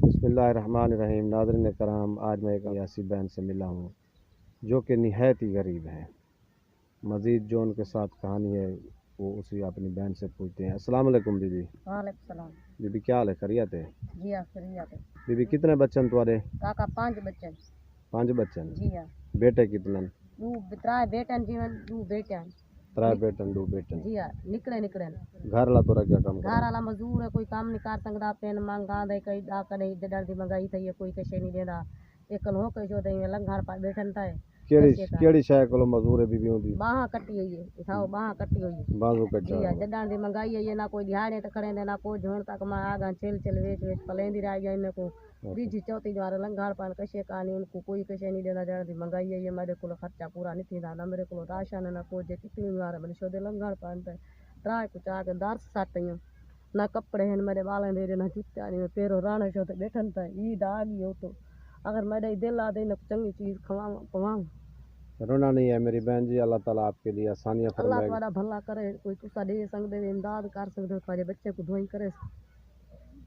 बिस्मिल्लाहिर्रहमानिर्रहीम। नाज़रीन करام, आज मैं एक यासी बहन से मिला हूँ जो कि निहायत ही गरीब है। मज़ीद जो उनके साथ कहानी है वो उसी अपनी बहन से पूछते हैं। अस्सलाम वालेकुम बीबी। वालेकुम सलाम। बीबी क्या हाल है, खैरियत है? जी हाँ, खैरियत है। बीबी कितने बच्चन तुम्हारे? काका 5 बच्चे। 5 बच्चन। जी हाँ। बेटे कितने? 2 बेटन जीवन 2 बेटन। 3 batten 2 batten. जी हाँ, निकले घर ला तोरा क्या काम घर करा? वाला मजदूर है, कोई काम नहीं कर सकता। पेन मांगा दे कई दा करे जडर दी मंगाई थई, कोई कशे नहीं देदा। एकल हो के जो दे लंघार पर बैठन था केड़ी शय कोलो मजदूर है बीबी होंदी? बाहा कट्टी हुई है, उठाओ बाहा कट्टी हुई है। बाजू कच्चा जी हाँ, जडर दी मंगाई है, ना कोई दिहाड़े तो खड़े ना कोई झोण तक मैं आगा चल वेच पलेंदी रह गई मेरे को। बीजी चौथी द्वारा लंघार पान कशे कहानी उनको कोई कशे नहीं देना। जड़ दी मंगाई है, मेरे को खर्चा पूरा नहीं थी ना मेरे को राशन ना कोई जे कितनी बार मैंने शोदे लंघार पान पे ट्राई कुछ आके दर्स सट ना कपड़े हैं मेरे बालें दे ना जूत्या नहीं पेरो राणे शो बैठन था ईद आ गई हो तो अगर मेरे दिल आ दे ना चंगी चीज़ खवाऊँ। रोना नहीं है मेरी बहन जी, अल्लाह ताला आपके लिए आसानियाँ अल्लाह फरमाएगा। तुम्हारा भला करे, कोई तुसा दे सकते इमदाद कर सकते हो, तुम्हारे बच्चे को दुआई करे।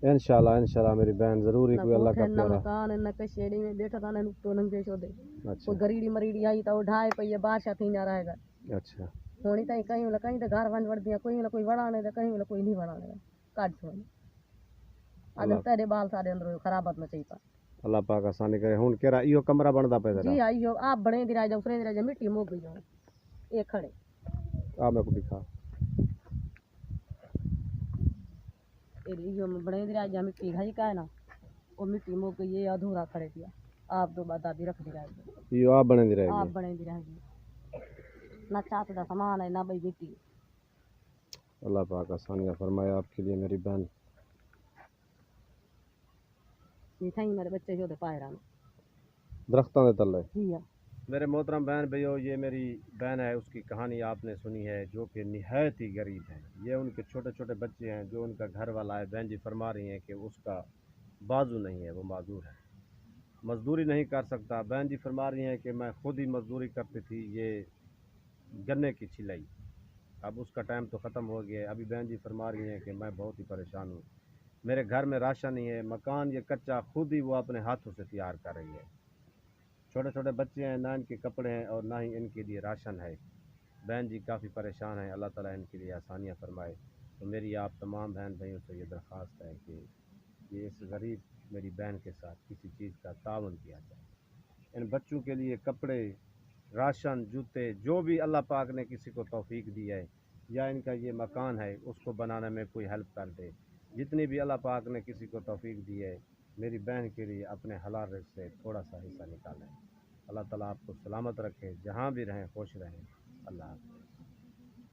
इंशाल्लाह मेरी बहन जरूर ही ना कोई अल्लाह का कोठे ना प्यारा। मकान ना कशेड़ी में बैठा था ना तो नंगे शो दे। अच्छा कोई गरीड़ी मरीड़ी आई तो ढाई पई बादशाह थी जा रहेगा। अच्छा। होनी तो कहीं तो घर बन बढ़ दिया, कोई वड़ाने दे कहीं कोई नहीं वड़ाने काट छोड़ आदम तेरे बाल सारे अंदर खराबत में चाहिए। अल्लाह पाक आसानी करे। हुन केरा इहो कमरा बनदा पे तेरा? जी आइयो आप बड़े दिरा जाओ फ्रेंड दिरा मिट्टी मुक गई जाओ ये खड़े आ मेरे को दिखा। ये बड़े दिरा जा मिट्टी घाई का है ना, वो मिट्टी मुक गई ये अधूरा खड़े दिया। आप दो बात दादी रख दिरा इहो आप बने दी आप रहेगी। बड़े दिरा ना चात दा सामान है ना भाई मिट्टी। अल्लाह पाक आसानियाँ फरमाए आपके लिए मेरी बहन। ये थई मेरे बच्चे जो दे पाए रहा दरख्तों के तले। जी हाँ। मेरे मोहतरम बहन भैया, ये मेरी बहन है, उसकी कहानी आपने सुनी है जो कि निहायत ही गरीब है। ये उनके छोटे छोटे बच्चे हैं जो उनका घर वाला है। बहन जी फरमा रही हैं कि उसका बाजू नहीं है, वो माजूर है, मजदूरी नहीं कर सकता। बहन जी फरमा रही हैं कि मैं खुद ही मजदूरी करती थी, ये गन्ने की छिलाई, अब उसका टाइम तो ख़त्म हो गया है। अभी बहन जी फरमा रही हैं कि मैं बहुत ही परेशान हूँ, मेरे घर में राशन नहीं है, मकान ये कच्चा खुद ही वो अपने हाथों से तैयार कर रही है। छोटे छोटे बच्चे हैं, ना इनके कपड़े हैं और ना ही इनके लिए राशन है। बहन जी काफ़ी परेशान हैं, अल्लाह ताला इनके लिए आसानियाँ फरमाए। तो मेरी आप तमाम बहन भाइयों से ये दरख्वास्त है कि ये इस गरीब मेरी बहन के साथ किसी चीज़ का तावन किया जाए। इन बच्चों के लिए कपड़े, राशन, जूते, जो भी अल्लाह पाक ने किसी को तौफीक दी है या इनका ये मकान है उसको बनाने में कोई हेल्प कर दे। जितनी भी अल्लाह पाक ने किसी को तौफीक दी है, मेरी बहन के लिए अपने हलाल रिज़्क़ से थोड़ा सा हिस्सा निकालें। अल्लाह ताला आपको सलामत रखे, जहाँ भी रहें खुश रहें। अल्लाह।